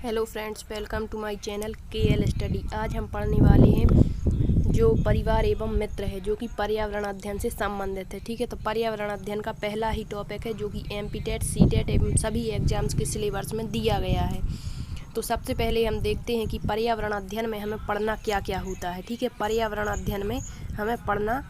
Hello friends, welcome to my channel KL स्टडी। आज हम पढ़ने वाले हैं जो परिवार एवं मित्र है, जो कि पर्यावरण अध्ययन से संबंधित है। ठीक है, तो पर्यावरण अध्ययन का पहला ही टॉपिक है, जो कि MPTET, CTET एवं सभी एग्जाम्स के सिलेबस में दिया गया है। तो सबसे पहले हम देखते हैं कि पर्यावरण अध्ययन में हमें पढ़ना क्या क्या होता है। ठीक है, पर्यावरण अध्ययन में हमें पढ़ना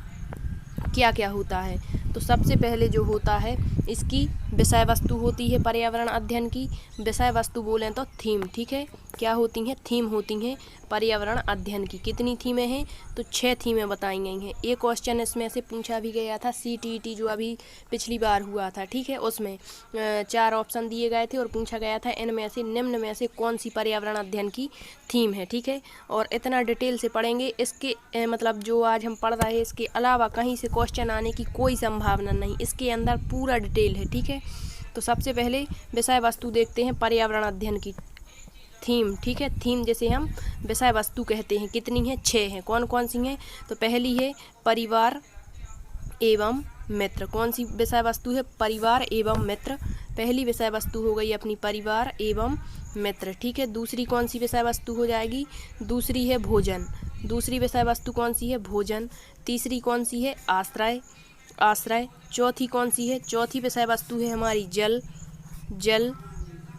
क्या क्या होता है। तो सबसे पहले जो होता है, इसकी विषय वस्तु होती है। पर्यावरण अध्ययन की विषय वस्तु बोलें तो थीम। ठीक है, क्या होती हैं? थीम होती हैं पर्यावरण अध्ययन की। कितनी थीमें हैं? तो 6 थीमें बताई गई हैं। एक क्वेश्चन इसमें से पूछा भी गया था, CTET जो अभी पिछली बार हुआ था। ठीक है, उसमें 4 ऑप्शन दिए गए थे और पूछा गया था इनमें से निम्न में से कौन सी पर्यावरण अध्ययन की थीम है। ठीक है, और इतना डिटेल से पढ़ेंगे। इसके मतलब जो आज हम पढ़ रहे हैं, इसके अलावा कहीं से क्वेश्चन आने की कोई संभावना नहीं। इसके अंदर पूरा डिटेल है। ठीक है, तो सबसे पहले विषय वस्तु देखते हैं पर्यावरण अध्ययन की। थीम, ठीक है, थीम जैसे हम विषय वस्तु कहते हैं। कितनी है? 6 हैं। कौन कौन सी हैं? तो पहली है परिवार एवं मित्र। कौन सी विषय वस्तु है? परिवार एवं मित्र। पहली विषय वस्तु हो गई अपनी परिवार एवं मित्र। ठीक है, दूसरी कौन सी विषय वस्तु हो जाएगी? दूसरी है भोजन। दूसरी विषय वस्तु कौन सी है? भोजन। तीसरी कौन सी है? आश्रय। आश्रय। चौथी कौन सी है? चौथी विषय वस्तु है हमारी जल। जल।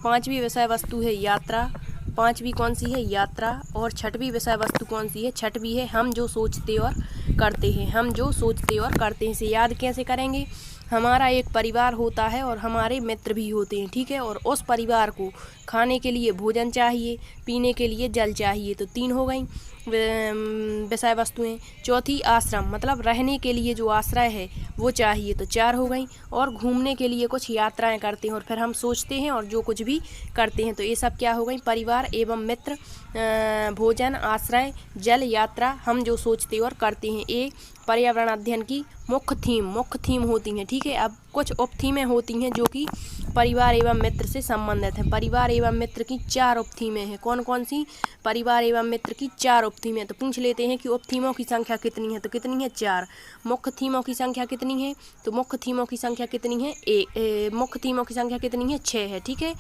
पांचवी विषय वस्तु है यात्रा। पांचवी कौन सी है? यात्रा। और छठवीं विषय वस्तु कौन सी है? छठवीं है हम जो सोचते और करते हैं। हम जो सोचते और करते हैं। इसे याद कैसे करेंगे? हमारा एक परिवार होता है और हमारे मित्र भी होते हैं। ठीक है, और उस परिवार को खाने के लिए भोजन चाहिए, पीने के लिए जल चाहिए। तो 3 हो गई विषय वस्तुएं। चौथी आश्रम, मतलब रहने के लिए जो आश्रय है वो चाहिए, तो 4 हो गई। और घूमने के लिए कुछ यात्राएं करते हैं और फिर हम सोचते हैं और जो कुछ भी करते हैं। तो ये सब क्या हो गई? परिवार एवं मित्र, भोजन, आश्रय, जल, यात्रा, हम जो सोचते और करते हैं। ये पर्यावरण अध्ययन की मुख्य थीम होती हैं। ठीक है, अब कुछ उप थीमें होती हैं जो कि परिवार एवं मित्र से संबंधित हैं। परिवार एवं मित्र की 4 उप थीमें हैं। कौन कौन सी? परिवार एवं मित्र की 4 उप थीमें। तो पूछ लेते हैं कि उप थीमों की संख्या कितनी है? तो कितनी है? 4। मुख्य थीमों की संख्या कितनी है? तो मुख्य थीमों की संख्या कितनी है? मुख्य थीमों की संख्या कितनी है? 6 है। ठीक है,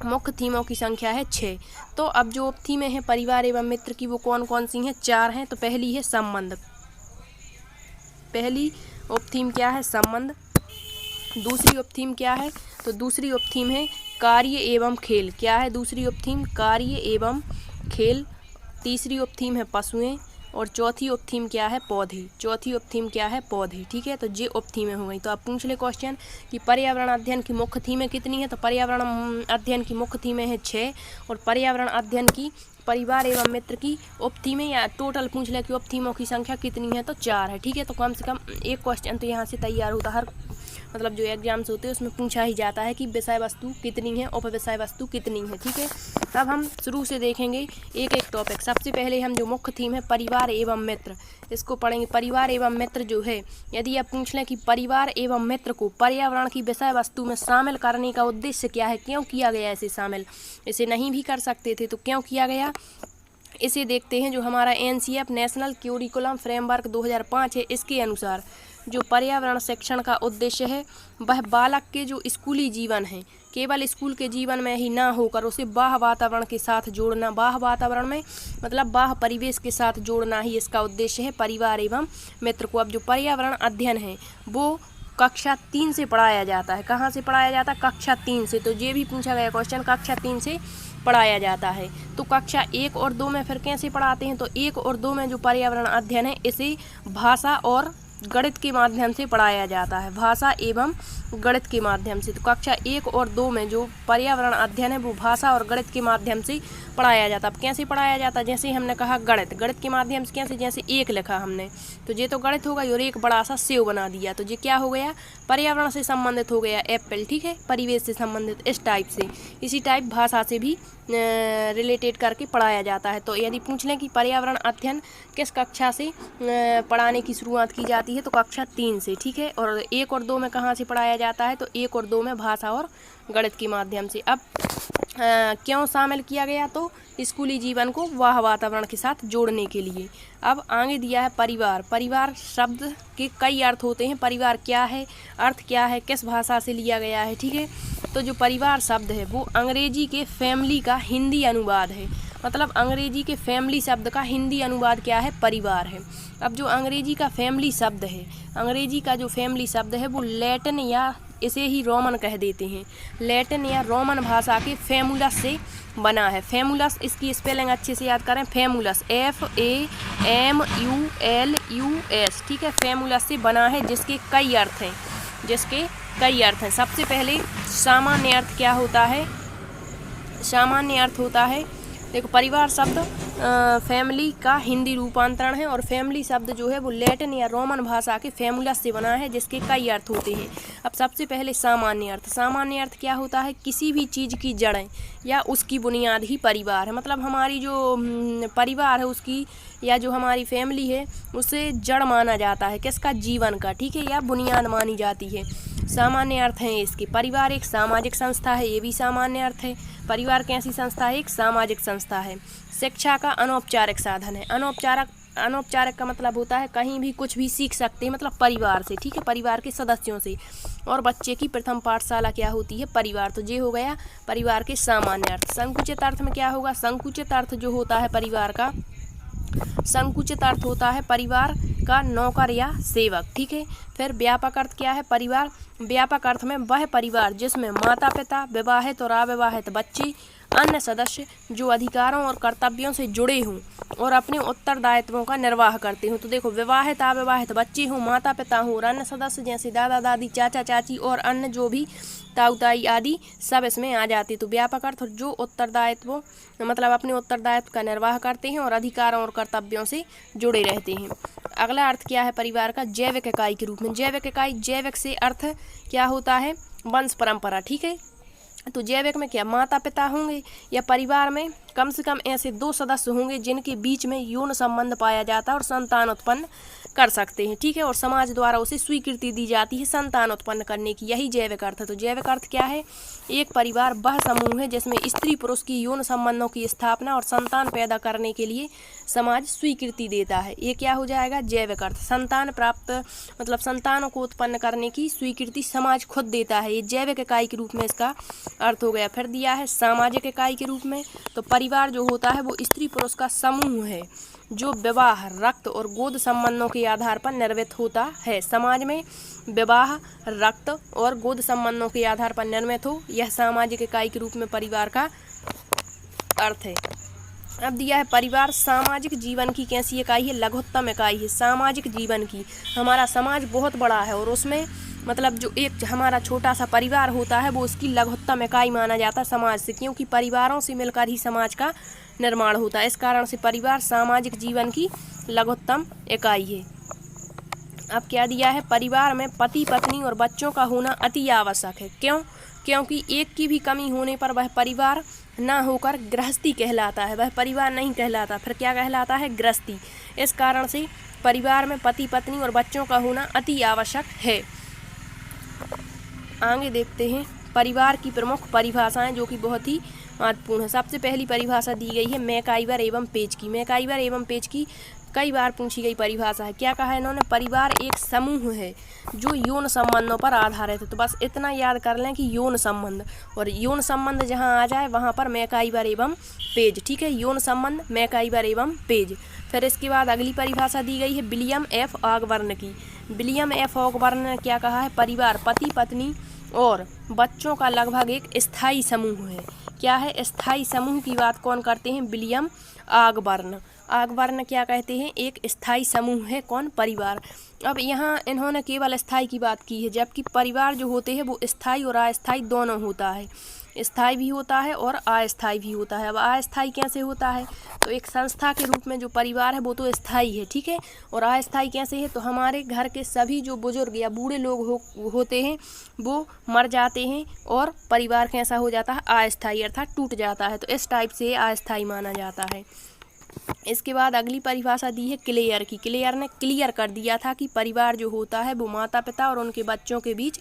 मुख्य थीमों की संख्या है 6। तो अब जो उप थीमें हैं परिवार एवं मित्र की, वो कौन कौन सी हैं? 4 हैं। तो पहली है संबंध। पहली उप थीम क्या है? संबंध। दूसरी उप थीम क्या है? तो दूसरी उप थीम है कार्य एवं खेल। क्या है दूसरी उप थीम? कार्य एवं खेल। तीसरी उप थीम है पशुएं। और चौथी उप थीम क्या है? पौधे। चौथी उप थीम क्या है? पौधे। ठीक है, तो ये उप थीमें हो गई। तो अब पूछ ले क्वेश्चन कि पर्यावरण अध्ययन की मुख्य थीमें कितनी है? तो पर्यावरण अध्ययन की मुख्य थीमें हैं 6। और पर्यावरण अध्ययन की परिवार एवं मित्र की उप थीमें या टोटल पूछ ले कि उप थीमों की संख्या कितनी है? तो 4 है। ठीक है, तो कम से कम एक क्वेश्चन तो यहाँ से तैयार होता है। हर मतलब जो एग्जाम्स होते हैं उसमें पूछा ही जाता है कि विषय वस्तु कितनी है, उप विषय वस्तु कितनी है। ठीक है, अब हम शुरू से देखेंगे एक एक टॉपिक। सबसे पहले हम जो मुख्य थीम है परिवार एवं मित्र, इसको पढ़ेंगे। परिवार एवं मित्र जो है, यदि आप पूछ लें कि परिवार एवं मित्र को पर्यावरण की विषय वस्तु में शामिल करने का उद्देश्य क्या है, क्यों किया गया इसे शामिल? इसे नहीं भी कर सकते थे, तो क्यों किया गया इसे देखते हैं। जो हमारा NCF नेशनल क्यूरिकुलम फ्रेमवर्क 2005 है, इसके अनुसार जो पर्यावरण शिक्षण का उद्देश्य है वह बालक के जो स्कूली जीवन है, केवल स्कूल के जीवन में ही ना होकर उसे बाह्य वातावरण के साथ जोड़ना। बाह्य वातावरण में मतलब बाह्य परिवेश के साथ जोड़ना ही इसका उद्देश्य है परिवार एवं मित्र को। अब जो पर्यावरण अध्ययन है वो कक्षा 3 से पढ़ाया जाता है। कहाँ से पढ़ाया जाता है? कक्षा 3 से। तो ये भी पूछा गया क्वेश्चन, कक्षा 3 से पढ़ाया जाता है। तो कक्षा 1 और 2 में फिर कैसे पढ़ाते हैं? तो 1 और 2 में जो पर्यावरण अध्ययन है इसे भाषा और गणित के माध्यम से पढ़ाया जाता है। भाषा एवं गणित के माध्यम से। तो कक्षा 1 और 2 में जो पर्यावरण अध्ययन है वो भाषा और गणित के माध्यम से पढ़ाया जाता है। अब कैसे पढ़ाया जाता है? जैसे हमने कहा गणित, गणित के माध्यम से कैसे? जैसे 1 लिखा हमने, तो ये तो गणित होगा और एक बड़ा सा सेव बना दिया, तो ये क्या हो गया? पर्यावरण से संबंधित हो गया एप्पल। ठीक है, परिवेश से संबंधित इस टाइप से। इसी टाइप भाषा से भी रिलेटेड करके पढ़ाया जाता है। तो यदि पूछ लें कि पर्यावरण अध्ययन किस कक्षा से पढ़ाने की शुरुआत की जाती है, तो कक्षा 3 से। ठीक है, और 1 और 2 में कहाँ से पढ़ाया जाता है? तो 1 और 2 में भाषा और गणित के माध्यम से। अब क्यों शामिल किया गया, तो स्कूली जीवन को वह वातावरण के साथ जोड़ने के लिए। अब आगे दिया है परिवार। परिवार शब्द के कई अर्थ होते हैं। परिवार क्या है, अर्थ क्या है, किस भाषा से लिया गया है, ठीक है। तो जो परिवार शब्द है वो अंग्रेजी के फैमिली का हिंदी अनुवाद है। मतलब अंग्रेजी के फैमिली शब्द का हिंदी अनुवाद क्या है, परिवार है। अब जो अंग्रेजी का फैमिली शब्द है, अंग्रेजी का जो फैमिली शब्द है वो लैटिन या इसे ही रोमन कह देते हैं, लैटिन या रोमन भाषा के फैमुलस से बना है। फैमुलस, इसकी स्पेलिंग अच्छे से याद करें, फैमुलस FAMULUS, ठीक है। फैमुलस से बना है जिसके कई अर्थ हैं, सबसे पहले सामान्य अर्थ क्या होता है, सामान्य अर्थ होता है, देखो परिवार शब्द फैमिली का हिंदी रूपांतरण है और फैमिली शब्द जो है वो लैटिन या रोमन भाषा के फैमुलस से बना है जिसके कई अर्थ होते हैं। अब सबसे पहले सामान्य अर्थ। सामान्य अर्थ क्या होता है, किसी भी चीज़ की जड़ें या उसकी बुनियाद ही परिवार है। मतलब हमारी जो परिवार है उसकी या जो हमारी फैमिली है उसे जड़ माना जाता है, किसका, जीवन का, ठीक है, या बुनियाद मानी जाती है। सामान्य अर्थ हैं इसके। परिवार एक सामाजिक संस्था है, ये भी सामान्य अर्थ है। परिवार कैसी संस्था है, एक सामाजिक संस्था है। शिक्षा का अनौपचारिक साधन है। अनौपचारिक का मतलब होता है कहीं भी कुछ भी सीख सकते हैं, मतलब परिवार से, ठीक है, परिवार के सदस्यों से। और बच्चे की प्रथम पाठशाला क्या होती है, परिवार। तो ये हो गया परिवार के सामान्य अर्थ। संकुचित अर्थ में क्या होगा, संकुचित अर्थ जो होता है परिवार का, संकुचित अर्थ होता है परिवार का नौकर या सेवक, ठीक है। फिर व्यापक अर्थ क्या है, परिवार। व्यापक अर्थ में वह परिवार जिसमें माता पिता, विवाहित और अविवाहित बच्चे, अन्य सदस्य जो अधिकारों और कर्तव्यों से जुड़े हों और अपने उत्तरदायित्वों का निर्वाह करते हों। तो देखो, विवाहित अविवाहित बच्चे हों, माता पिता हों और अन्य सदस्य जैसे दादा दादी, चाचा चाची और अन्य जो भी ताऊ ताई आदि सब इसमें आ जाते। तो व्यापक अर्थ जो उत्तरदायित्व मतलब अपने उत्तरदायित्व का निर्वाह करते हैं और अधिकारों और कर्तव्यों से जुड़े रहते हैं। अगला अर्थ क्या है परिवार का, जैविक इकाई के रूप में। जैविक इकाई, जैविक से अर्थ क्या होता है, वंश परंपरा, ठीक है। तो जैविक में क्या, माता पिता होंगे या परिवार में कम से कम ऐसे 2 सदस्य होंगे जिनके बीच में यौन संबंध पाया जाता है और संतान उत्पन्न कर सकते हैं, ठीक है, और समाज द्वारा उसे स्वीकृति दी जाती है संतान उत्पन्न करने की, यही जैविक अर्थ है। तो जैविक अर्थ क्या है, एक परिवार वह समूह है जिसमें स्त्री पुरुष की यौन संबंधों की स्थापना और संतान पैदा करने के लिए समाज स्वीकृति देता है। ये क्या हो जाएगा, जैविक अर्थ। संतान प्राप्त मतलब संतानों को उत्पन्न करने की स्वीकृति समाज खुद देता है, ये जैविक इकाई के रूप में इसका अर्थ हो गया। फिर दिया है सामाजिक इकाई के रूप में। तो परिवार जो होता है वो स्त्री पुरुष का समूह है जो विवाह, रक्त और गोद संबंधों के आधार पर निर्मित होता है। समाज में विवाह, रक्त और गोद संबंधों के आधार पर निर्मित हो, यह सामाजिक इकाई के रूप में परिवार का अर्थ है। अब दिया है परिवार सामाजिक जीवन की कैसी इकाई है, लघुत्तम इकाई है सामाजिक जीवन की। हमारा समाज बहुत बड़ा है और उसमें मतलब जो एक हमारा छोटा सा परिवार होता है वो उसकी लघुत्तम इकाई माना जाता है समाज से, क्योंकि परिवारों से मिलकर ही समाज का निर्माण होता है। इस कारण से परिवार सामाजिक जीवन की लघुत्तम इकाई है। अब क्या दिया है, परिवार में पति पत्नी और बच्चों का होना अति आवश्यक है। क्यों, क्योंकि एक की भी कमी होने पर वह परिवार ना होकर गृहस्थी कहलाता है, वह परिवार नहीं कहलाता, फिर क्या कहलाता है, गृहस्थी। इस कारण से परिवार में पति पत्नी और बच्चों का होना अति आवश्यक है। आगे देखते हैं परिवार की प्रमुख परिभाषाएं जो कि बहुत ही महत्वपूर्ण है। सबसे पहली परिभाषा दी गई है मैकाइवर एवं पेज की। मैकाइवर एवं पेज की कई बार पूछी गई परिभाषा है। क्या कहा है इन्होंने, परिवार एक समूह है जो यौन संबंधों पर आधारित है। तो बस इतना याद कर लें कि यौन संबंध, और यौन संबंध जहां आ जाए वहां पर मैकाइवर एवं पेज, ठीक है, यौन संबंध मैकाइवर एवं पेज। फिर इसके बाद अगली परिभाषा दी गई है विलियम एफ ऑगबर्न की। विलियम एफ ऑगबर्न ने क्या कहा है, परिवार पति पत्नी और बच्चों का लगभग एक स्थायी समूह है। क्या है, स्थायी समूह की बात कौन करते हैं, विलियम ऑगबर्न। ऑगबर्न क्या कहते हैं, एक स्थायी समूह है कौन, परिवार। अब यहाँ इन्होंने केवल स्थायी की बात की है, जबकि परिवार जो होते हैं वो स्थायी और अस्थायी दोनों होता है, स्थायी भी होता है और अस्थायी भी होता है। अब अस्थायी कैसे होता है, तो एक संस्था के रूप में जो परिवार है वो तो स्थायी है, ठीक है, और अस्थायी कैसे है, तो हमारे घर के सभी जो बुजुर्ग या बूढ़े लोग होते हैं वो मर जाते हैं और परिवार कैसा हो जाता है, अस्थायी अर्थात टूट जाता है। तो इस टाइप से अस्थायी माना जाता है। इसके बाद अगली परिभाषा दी है क्लेयर की। क्लेयर ने क्लियर कर दिया था कि परिवार जो होता है वो माता पिता और उनके बच्चों के बीच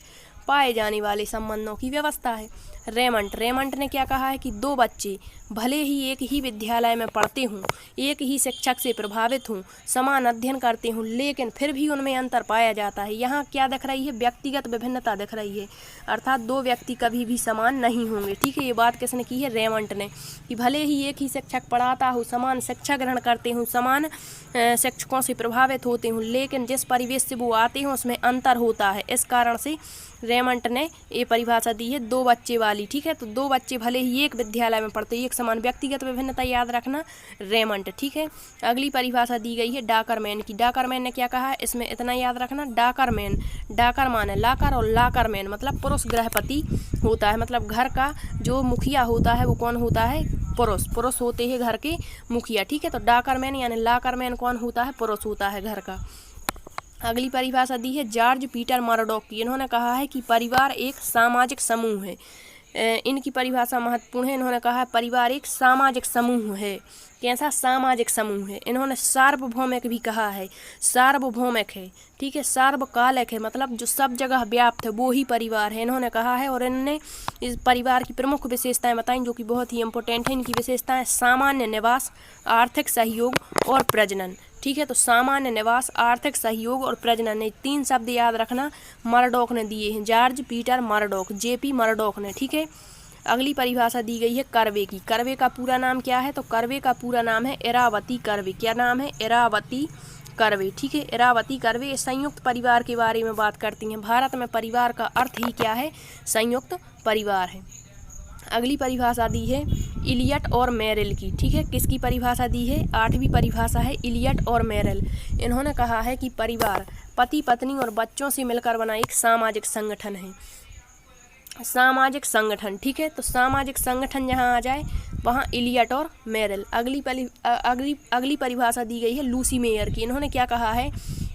पाए जाने वाले संबंधों की व्यवस्था है। रेमंड ने क्या कहा है कि दो बच्चे भले ही एक ही विद्यालय में पढ़ते हों, एक ही शिक्षक से प्रभावित हों, समान अध्ययन करते हों, लेकिन फिर भी उनमें अंतर पाया जाता है। यहाँ क्या दिख रही है? व्यक्तिगत विभिन्नता दिख रही है, अर्थात दो व्यक्ति कभी भी समान नहीं होंगे। ठीक है, ये बात किसने की है? रेमंड ने, कि भले ही एक ही शिक्षक पढ़ाता हो, समान शिक्षा ग्रहण करते हों, समान शिक्षकों से प्रभावित होते हों, लेकिन जिस परिवेश से वो आते हों उसमें अंतर होता है। इस कारण से रेमंड ने ये परिभाषा दी है दो बच्चे वाली। ठीक है, तो दो बच्चे भले ही एक विद्यालय में पढ़ते, एक समान व्यक्तिगत विभिन्नता याद रखना, रेमंड। ठीक है, अगली परिभाषा दी गई है डाकरमैन की। डाकरमैन ने क्या कहा है? इसमें इतना याद रखना, डाकरमैन, डाकर माने लाकर और लाकरमैन मतलब पुरुष गृहपति होता है, मतलब घर का जो मुखिया होता है वो कौन होता है? पुरुष होते हैं घर के मुखिया। ठीक है, तो डाकरमैन यानी लाकरमैन कौन होता है? पुरुष होता है घर का। अगली परिभाषा दी है जॉर्ज पीटर मर्डॉक की। इन्होंने कहा है कि परिवार एक सामाजिक समूह है। इनकी परिभाषा महत्वपूर्ण है। इन्होंने कहा है परिवार एक सामाजिक समूह है। कैसा सामाजिक समूह है? इन्होंने सार्वभौमिक भी कहा है, सार्वभौमिक है। ठीक है, सार्वकालिक है, मतलब जो सब जगह व्याप्त है वो ही परिवार है, इन्होंने कहा है। और इन्होंने इस परिवार की प्रमुख विशेषताएं बताई जो कि बहुत ही इंपॉर्टेंट है। इनकी विशेषताएं सामान्य निवास, आर्थिक सहयोग और प्रजनन। ठीक है, तो सामान्य निवास, आर्थिक सहयोग और प्रजनन, तीन शब्द याद रखना मर्डॉक ने दिए हैं, George Peter Murdock, JP Murdock ने। ठीक है, अगली परिभाषा दी गई है कर्वे की। कर्वे का पूरा नाम क्या है? तो कर्वे का पूरा नाम है इरावती कर्वे। क्या नाम है? इरावती कर्वे। ठीक है, इरावती कर्वे संयुक्त परिवार के बारे में बात करती हैं। भारत में परिवार का अर्थ ही क्या है? संयुक्त परिवार है। अगली परिभाषा दी है इलियट और मेरिल की। ठीक है, किसकी परिभाषा दी है? 8वीं परिभाषा है इलियट और मेरिल। इन्होंने कहा है कि परिवार पति पत्नी और बच्चों से मिलकर बना एक सामाजिक संगठन है, सामाजिक संगठन। ठीक है, तो सामाजिक संगठन जहाँ आ जाए वहाँ इलियट और मेरिल। अगली परिभाषा दी गई है लूसी मेयर की। इन्होंने क्या कहा है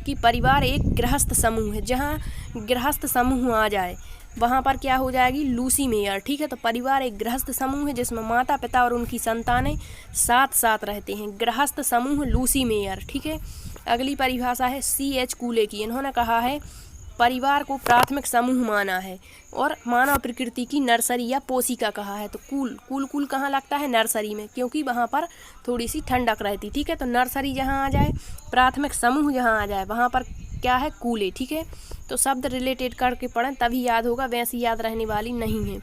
कि परिवार एक गृहस्थ समूह है। जहाँ गृहस्थ समूह आ जाए वहाँ पर क्या हो जाएगी? Lucy mayor. ठीक है, तो परिवार एक गृहस्थ समूह है जिसमें माता पिता और उनकी संतानें साथ साथ रहते हैं, गृहस्थ समूह लूसी मेयर। ठीक है, अगली परिभाषा है C.H. कूले की। इन्होंने कहा है परिवार को प्राथमिक समूह माना है और मानव प्रकृति की नर्सरी या पोषिका कहा है। तो कूल कहाँ लगता है? नर्सरी में, क्योंकि वहाँ पर थोड़ी सी ठंडक रहती। ठीक है, तो नर्सरी जहाँ आ जाए, प्राथमिक समूह जहाँ आ जाए वहाँ पर क्या है? कूले। ठीक है, तो शब्द रिलेटेड करके पढ़ें तभी याद होगा, वैसे याद रहने वाली नहीं है।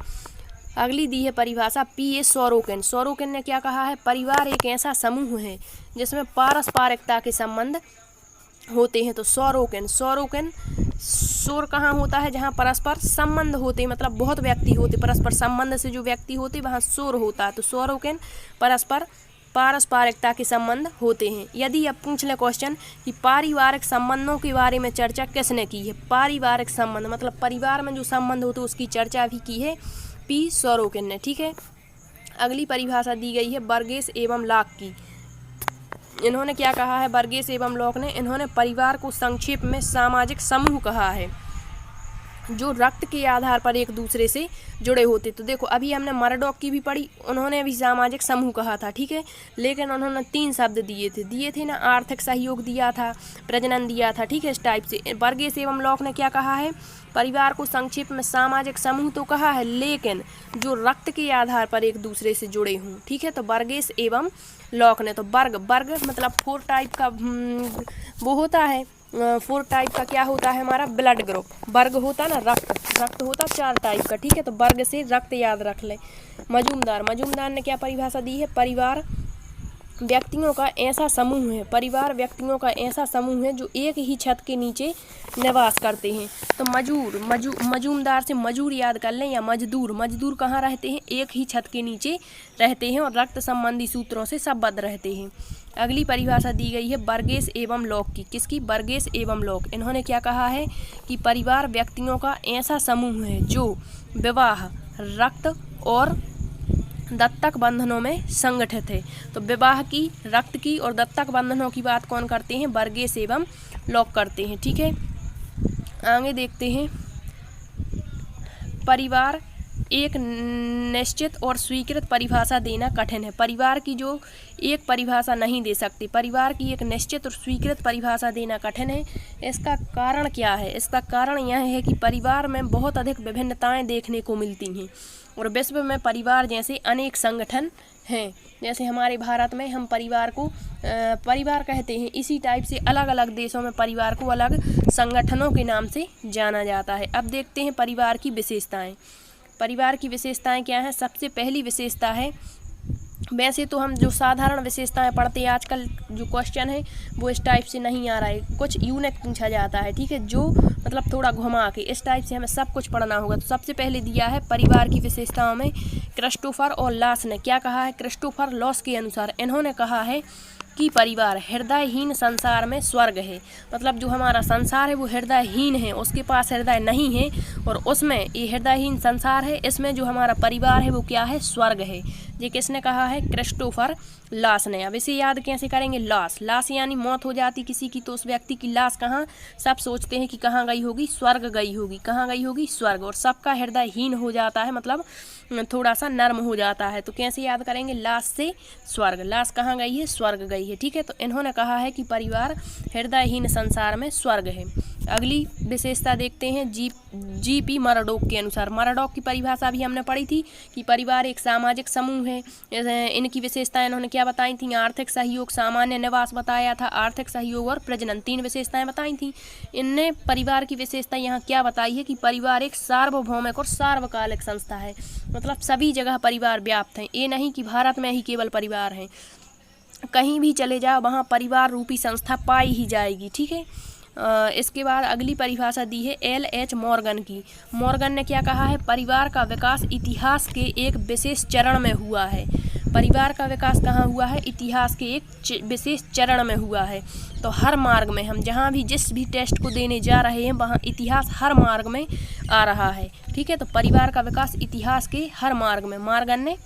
अगली दी है परिभाषा P.A. सोरोकिन। सोरोकिन ने क्या कहा है? परिवार एक ऐसा समूह है जिसमें पारस्परिकता के संबंध होते हैं। तो सोरोकिन शोर कहाँ होता है? जहाँ परस्पर संबंध होते, मतलब बहुत व्यक्ति होते, परस्पर संबंध से जो व्यक्ति होते वहाँ शोर होता है। तो सोरोकिन पारस्परिकता के संबंध होते हैं। यदि अब पूछ ले क्वेश्चन कि पारिवारिक संबंधों के बारे में चर्चा किसने की है? पारिवारिक संबंध मतलब परिवार में जो संबंध होते उसकी चर्चा भी की है P. सोरोकिन ने। ठीक है, अगली परिभाषा दी गई है बर्गेस एवं लॉक की। इन्होंने क्या कहा है? बर्गेस एवं लॉक ने, इन्होंने परिवार को संक्षेप में सामाजिक समूह कहा है जो रक्त के आधार पर एक दूसरे से जुड़े होते। तो देखो अभी हमने मर्डॉक की भी पढ़ी, उन्होंने भी सामाजिक समूह कहा था। ठीक है, लेकिन उन्होंने 3 शब्द दिए थे ना, आर्थिक सहयोग दिया था, प्रजनन दिया था। ठीक है, इस टाइप से। बर्गेस एवं लॉक ने क्या कहा है? परिवार को संक्षेप में सामाजिक समूह तो कहा है, लेकिन जो रक्त के आधार पर एक दूसरे से जुड़े हों। ठीक है, तो बर्गेस एवं लॉक ने। तो वर्ग मतलब 4 टाइप का वो होता है, 4 टाइप का क्या होता है हमारा? Blood group. वर्ग होता ना, रक्त होता 4 टाइप का। ठीक है, तो वर्ग से रक्त याद रख ले। मजूमदार ने क्या परिभाषा दी है? परिवार व्यक्तियों का ऐसा समूह है, परिवार व्यक्तियों का ऐसा समूह है जो एक ही छत के नीचे निवास करते हैं। तो मजूमदार से मजूर याद कर लें या मजदूर कहाँ रहते हैं? एक ही छत के नीचे रहते हैं और रक्त संबंधी सूत्रों से संबद्ध रहते हैं। अगली परिभाषा दी गई है बर्गेस एवं लॉक की। किसकी? बर्गेस एवं लॉक। इन्होंने क्या कहा है कि परिवार व्यक्तियों का ऐसा समूह है जो विवाह, रक्त और दत्तक बंधनों में संगठित है। तो विवाह की, रक्त की और दत्तक बंधनों की बात कौन करते हैं? बर्गेस एवं लॉक करते हैं। ठीक है, आगे देखते हैं। परिवार एक निश्चित और स्वीकृत परिभाषा देना कठिन है। परिवार की जो एक परिभाषा नहीं दे सकती, परिवार की एक निश्चित और स्वीकृत परिभाषा देना कठिन है। इसका कारण क्या है? इसका कारण यह है कि परिवार में बहुत अधिक विभिन्नताएं देखने को मिलती हैं और विश्व में परिवार जैसे अनेक संगठन हैं। जैसे हमारे भारत में हम परिवार को परिवार कहते हैं, इसी टाइप से अलग अलग देशों में परिवार को अलग संगठनों के नाम से जाना जाता है। अब देखते हैं परिवार की विशेषताएं। परिवार की विशेषताएं क्या हैं? सबसे पहली विशेषता है, वैसे तो हम जो साधारण विशेषताएं पढ़ते हैं, आजकल जो क्वेश्चन है वो इस टाइप से नहीं आ रहा है, कुछ यूनिक पूछा जाता है, ठीक है, जो मतलब थोड़ा घुमा के इस टाइप से हमें सब कुछ पढ़ना होगा। तो सबसे पहले दिया है परिवार की विशेषताओं में, क्रिस्टोफर और लॉस ने क्या कहा है? क्रिस्टोफर लॉस के अनुसार इन्होंने कहा है कि परिवार हृदयहीन संसार में स्वर्ग है। मतलब जो हमारा संसार है वो हृदयहीन है, उसके पास हृदय नहीं है और उसमें ये हृदयहीन संसार है, इसमें जो हमारा परिवार है वो क्या है? स्वर्ग है। ये किसने कहा है? क्रिस्टोफर लॉस ने। अब इसे याद कैसे करेंगे? लॉस, लॉस यानी मौत हो जाती किसी की, तो उस व्यक्ति की लाश कहाँ? सब सोचते हैं कि कहाँ गई होगी? स्वर्ग गई होगी। कहाँ गई होगी? स्वर्ग। और सबका हृदयहीन हो जाता है, मतलब थोड़ा सा नर्म हो जाता है। तो कैसे याद करेंगे? लाश से स्वर्ग, लाश कहाँ गई है? स्वर्ग गई है, ठीक है। तो इन्होंने कहा है कि परिवार हृदयहीन संसार में स्वर्ग है। अगली विशेषता देखते हैं जी.पी. मरडॉक के अनुसार। मरडॉक की परिभाषा भी हमने पढ़ी थी कि परिवार एक सामाजिक समूह है। इनकी विशेषताएं इन्होंने क्या बताई थी? आर्थिक सहयोग, सामान्य निवास बताया था, आर्थिक सहयोग और प्रजनन, 3 विशेषताएं बताई थी। इनने परिवार की विशेषता यहाँ क्या बताई है कि परिवार एक सार्वभौमिक और सार्वकालिक संस्था है। मतलब सभी जगह परिवार व्याप्त हैं, ये नहीं कि भारत में ही केवल परिवार हैं, कहीं भी चले जाओ वहाँ परिवार रूपी संस्था पाई ही जाएगी, ठीक है। इसके बाद अगली परिभाषा दी है L.H. मॉर्गन की। मॉर्गन ने क्या कहा है? परिवार का विकास इतिहास के एक विशेष चरण में हुआ है। परिवार का विकास कहाँ हुआ है? इतिहास के एक विशेष चरण में हुआ है। तो हर मार्ग में हम जहाँ भी जिस भी टेस्ट को देने जा रहे हैं वहाँ इतिहास हर मार्ग में आ रहा है, ठीक है। तो परिवार का विकास इतिहास के हर मार्ग में, मॉर्गन ने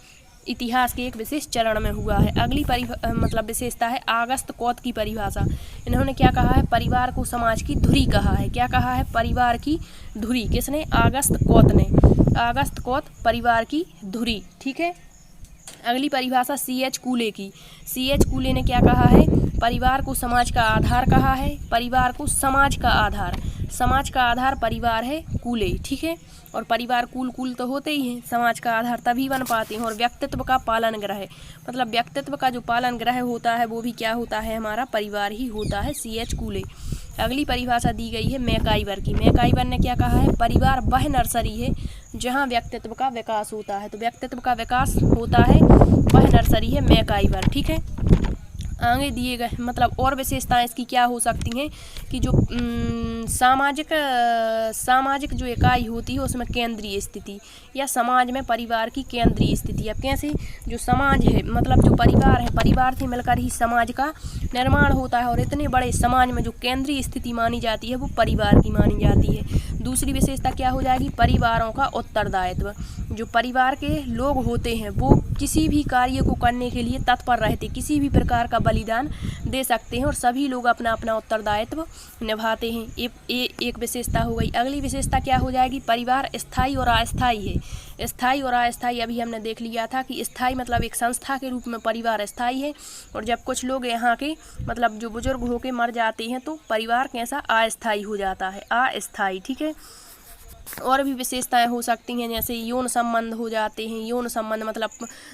इतिहास के एक विशेष चरण में हुआ है। अगली मतलब विशेषता है ऑगस्ट कॉत की परिभाषा। इन्होंने क्या कहा है? परिवार को समाज की धुरी कहा है। क्या कहा है? परिवार की धुरी। किसने? ऑगस्ट कॉत ने। ऑगस्ट कॉत परिवार की धुरी, ठीक है। अगली परिभाषा C.H. कूले की। C.H. कूले ने क्या कहा है? परिवार को समाज का आधार कहा है। परिवार को समाज का आधार, समाज का आधार परिवार है, कूले, ठीक है। और परिवार कुल तो होते ही हैं, समाज का आधार तभी बन पाते हैं। और व्यक्तित्व का पालन ग्रह, मतलब व्यक्तित्व का जो पालन ग्रह होता है वो भी क्या होता है? हमारा परिवार ही होता है, C.H. कूले। अगली परिभाषा दी गई है मैकाइवर की। मैकाइवर ने क्या कहा है? परिवार वह नर्सरी है जहाँ व्यक्तित्व का विकास होता है। तो व्यक्तित्व का विकास होता है वह नर्सरी है मैकाइवर, ठीक है। आगे दिए गए मतलब और विशेषताएं इसकी क्या हो सकती हैं कि जो सामाजिक जो इकाई होती है उसमें केंद्रीय स्थिति, या समाज में परिवार की केंद्रीय स्थिति। अब कैसे? जो समाज है, मतलब जो परिवार है, परिवार से मिलकर ही समाज का निर्माण होता है और इतने बड़े समाज में जो केंद्रीय स्थिति मानी जाती है वो परिवार की मानी जाती है। दूसरी विशेषता क्या हो जाएगी? परिवारों का उत्तरदायित्व। जो परिवार के लोग होते हैं वो किसी भी कार्य को करने के लिए तत्पर रहते, किसी भी प्रकार का बलिदान दे सकते हैं और सभी लोग अपना अपना उत्तरदायित्व निभाते हैं। एक विशेषता हो गई। अगली विशेषता क्या हो जाएगी? परिवार स्थायी और अस्थायी है। स्थायी और अस्थायी अभी हमने देख लिया था कि स्थायी मतलब एक संस्था के रूप में परिवार स्थायी है, और जब कुछ लोग यहाँ के मतलब जो बुजुर्ग होके मर जाते हैं तो परिवार कैसा? अस्थायी हो जाता है, अस्थायी, ठीक है। और भी विशेषताएं हो सकती हैं, जैसे यौन संबंध हो जाते हैं। यौन संबंध मतलब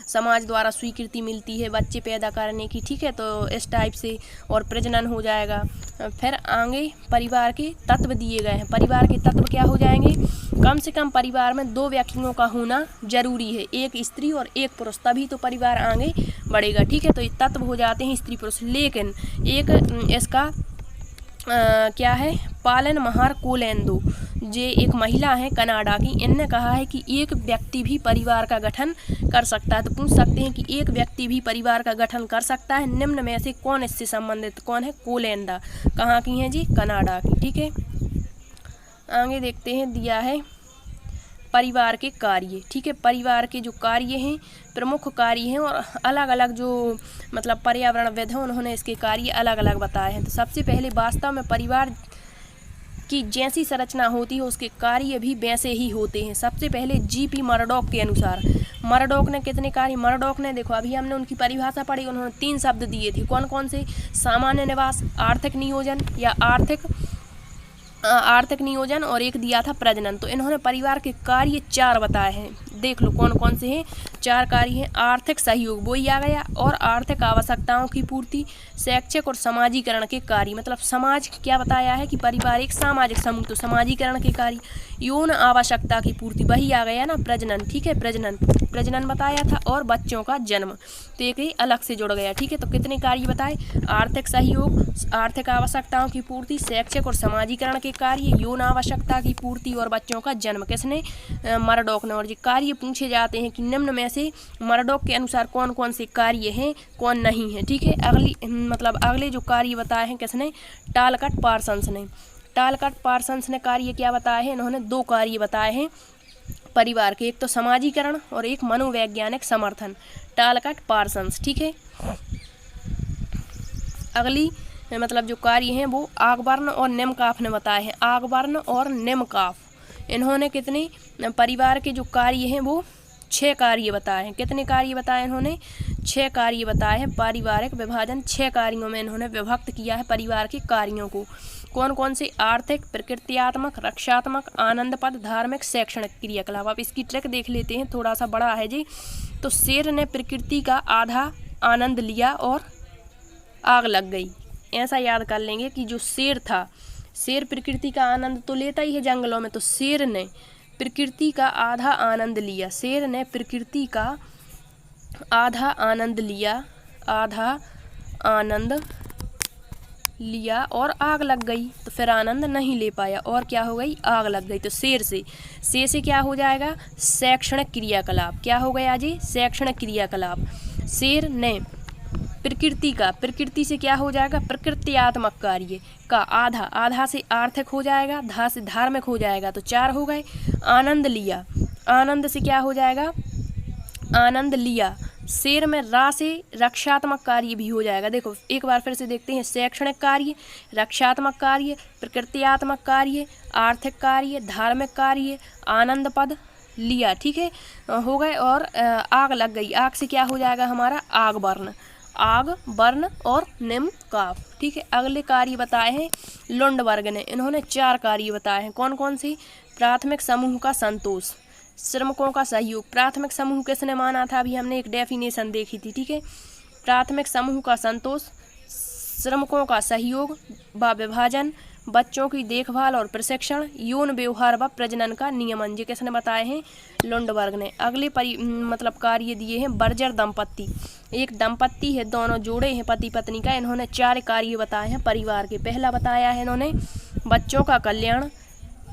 समाज द्वारा स्वीकृति मिलती है बच्चे पैदा करने की, ठीक है, तो इस टाइप से। और प्रजनन हो जाएगा। फिर आगे परिवार के तत्व दिए गए हैं। परिवार के तत्व क्या हो जाएंगे? कम से कम परिवार में 2 व्यक्तियों का होना जरूरी है, एक स्त्री और एक पुरुष, तभी तो परिवार आगे बढ़ेगा, ठीक है। तो ये तत्व हो जाते हैं स्त्री पुरुष। लेकिन एक इसका क्या है? पालन महार कोलेंदो, जे एक महिला है कनाडा की, इनने कहा है कि एक व्यक्ति भी परिवार का गठन कर सकता है। तो पूछ सकते हैं कि एक व्यक्ति भी परिवार का गठन कर सकता है, निम्न में से कौन इससे संबंधित? कौन है? कोलेंदा। कहाँ की हैं जी? कनाडा की, ठीक है। आगे देखते हैं, दिया है परिवार के कार्य, ठीक है। परिवार के जो कार्य हैं, प्रमुख कार्य हैं, और अलग अलग जो मतलब पर्यावरणविद हैं उन्होंने इसके कार्य अलग अलग बताए हैं। तो सबसे पहले वास्तव में परिवार कि जैसी संरचना होती है उसके कार्य भी वैसे ही होते हैं। सबसे पहले जीपी मर्डॉक के अनुसार, मर्डॉक ने कितने कार्य, मर्डॉक ने देखो अभी हमने उनकी परिभाषा पढ़ी, उन्होंने 3 शब्द दिए थे, कौन कौन से, सामान्य निवास, आर्थिक नियोजन या आर्थिक नियोजन और एक दिया था प्रजनन। तो इन्होंने परिवार के कार्य 4 बताए हैं, देख लो कौन कौन से हैं। 4 कार्य हैं, आर्थिक सहयोग वो ही आ गया, और आर्थिक आवश्यकताओं की पूर्ति, शैक्षिक और समाजीकरण के कार्य, मतलब समाज क्या बताया है कि परिवार एक सामाजिक समूह, तो समाजीकरण के कार्य, यौन आवश्यकता की पूर्ति वही आ गया ना प्रजनन, ठीक है, प्रजनन बताया था, और बच्चों का जन्म, तो एक ही अलग से जुड़ गया, ठीक है। तो कितने कार्य बताए, आर्थिक सहयोग, आर्थिक आवश्यकताओं की पूर्ति, शैक्षिक और समाजीकरण के कार्य, यौन आवश्यकता की पूर्ति और बच्चों का जन्म, किसने, मर्डॉक ने। और ये कार्य पूछे जाते हैं कि निम्न में से मर्डॉक के अनुसार कौन कौन से कार्य हैं, कौन नहीं है, ठीक है। अगले जो कार्य बताए हैं किसने, टालकट पार्सन्स ने। टालकट पार्सन्स ने कार्य क्या बताए हैं, इन्होंने 2 कार्य बताए हैं परिवार के, एक तो समाजीकरण और एक मनोवैज्ञानिक समर्थन, टालकट पार्सन्स, ठीक है। अगली जो कार्य हैं वो आगबर्न और निम्नकाफ ने बताए हैं, आगबर्न और निम्नकाफ, इन्होंने कितने परिवार के जो कार्य हैं वो 6 कार्य बताए हैं। कितने कार्य बताए इन्होंने, 6 कार्य बताए हैं। पारिवारिक विभाजन 6 कार्यों में इन्होंने विभक्त किया है परिवार के कार्यों को, कौन कौन से, आर्थिक, प्रकृत्यात्मक, रक्षात्मक, आनंदपद, धार्मिक, शैक्षणिक क्रियाकलाप। अब इसकी ट्रिक देख लेते हैं, थोड़ा सा बड़ा है जी। तो शेर ने प्रकृति का आधा आनंद लिया और आग लग गई, ऐसा याद कर लेंगे कि जो शेर था, शेर प्रकृति का आनंद तो लेता ही है जंगलों में, तो शेर ने प्रकृति का आधा आनंद लिया, शेर ने प्रकृति का आधा आनंद लिया और आग लग गई, तो फिर आनंद नहीं ले पाया और क्या हो गई, आग लग गई। तो शेर से क्या हो जाएगा, शैक्षणिक क्रियाकलाप, क्या हो गया जी, शैक्षणिक क्रियाकलाप। शेर ने प्रकृति से क्या हो जाएगा, प्रकृत्यात्मक कार्य का आधा से आर्थिक हो जाएगा, धा से धार्मिक हो जाएगा, तो 4 हो गए। आनंद लिया, आनंद से क्या हो जाएगा, आनंद लिया। शेर में रा से रक्षात्मक कार्य भी हो जाएगा। देखो एक बार फिर से देखते हैं, शैक्षणिक कार्य, रक्षात्मक कार्य, प्रकृत्यात्मक कार्य, आर्थिक कार्य, धार्मिक कार्य, आनंद पद लिया, ठीक है, हो गए। और आग लग गई, आग से क्या हो जाएगा हमारा, आग बर्न और निम्नकाफ, ठीक है। अगले कार्य बताए हैं लुंडबर्ग ने, इन्होंने 4 कार्य बताए हैं, कौन कौन से, प्राथमिक समूह का संतोष, श्रमिकों का सहयोग। प्राथमिक समूह किसने माना था, अभी हमने एक डेफिनेशन देखी थी, ठीक है। प्राथमिक समूह का संतोष, श्रमिकों का सहयोग व विभाजन, बच्चों की देखभाल और प्रशिक्षण, यौन व्यवहार व प्रजनन का नियमन, ये किसने बताए हैं, लुंडबर्ग ने। अगले कार्य दिए हैं बर्जर दंपत्ति, एक दंपत्ति है, दोनों जोड़े हैं पति पत्नी का, इन्होंने 4 कार्य बताए हैं परिवार के। पहला बताया है इन्होंने बच्चों का कल्याण,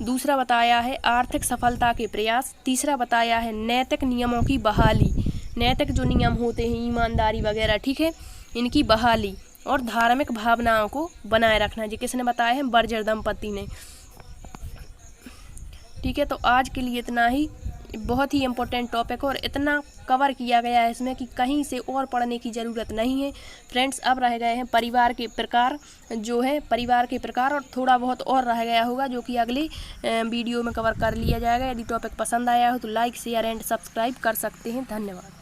दूसरा बताया है आर्थिक सफलता के प्रयास, तीसरा बताया है नैतिक नियमों की बहाली, नैतिक जो नियम होते हैं ईमानदारी वगैरह, ठीक है, इनकी बहाली, और धार्मिक भावनाओं को बनाए रखना, जी किसने बताया है, बर्जर दंपत्ति ने, ठीक है। तो आज के लिए इतना ही, बहुत ही इम्पोर्टेंट टॉपिक और इतना कवर किया गया है इसमें कि कहीं से और पढ़ने की ज़रूरत नहीं है फ्रेंड्स। अब रह गए हैं परिवार के प्रकार, जो है परिवार के प्रकार, और थोड़ा बहुत और रह गया होगा जो कि अगले वीडियो में कवर कर लिया जाएगा। यदि टॉपिक पसंद आया हो तो लाइक, शेयर एंड सब्सक्राइब कर सकते हैं। धन्यवाद।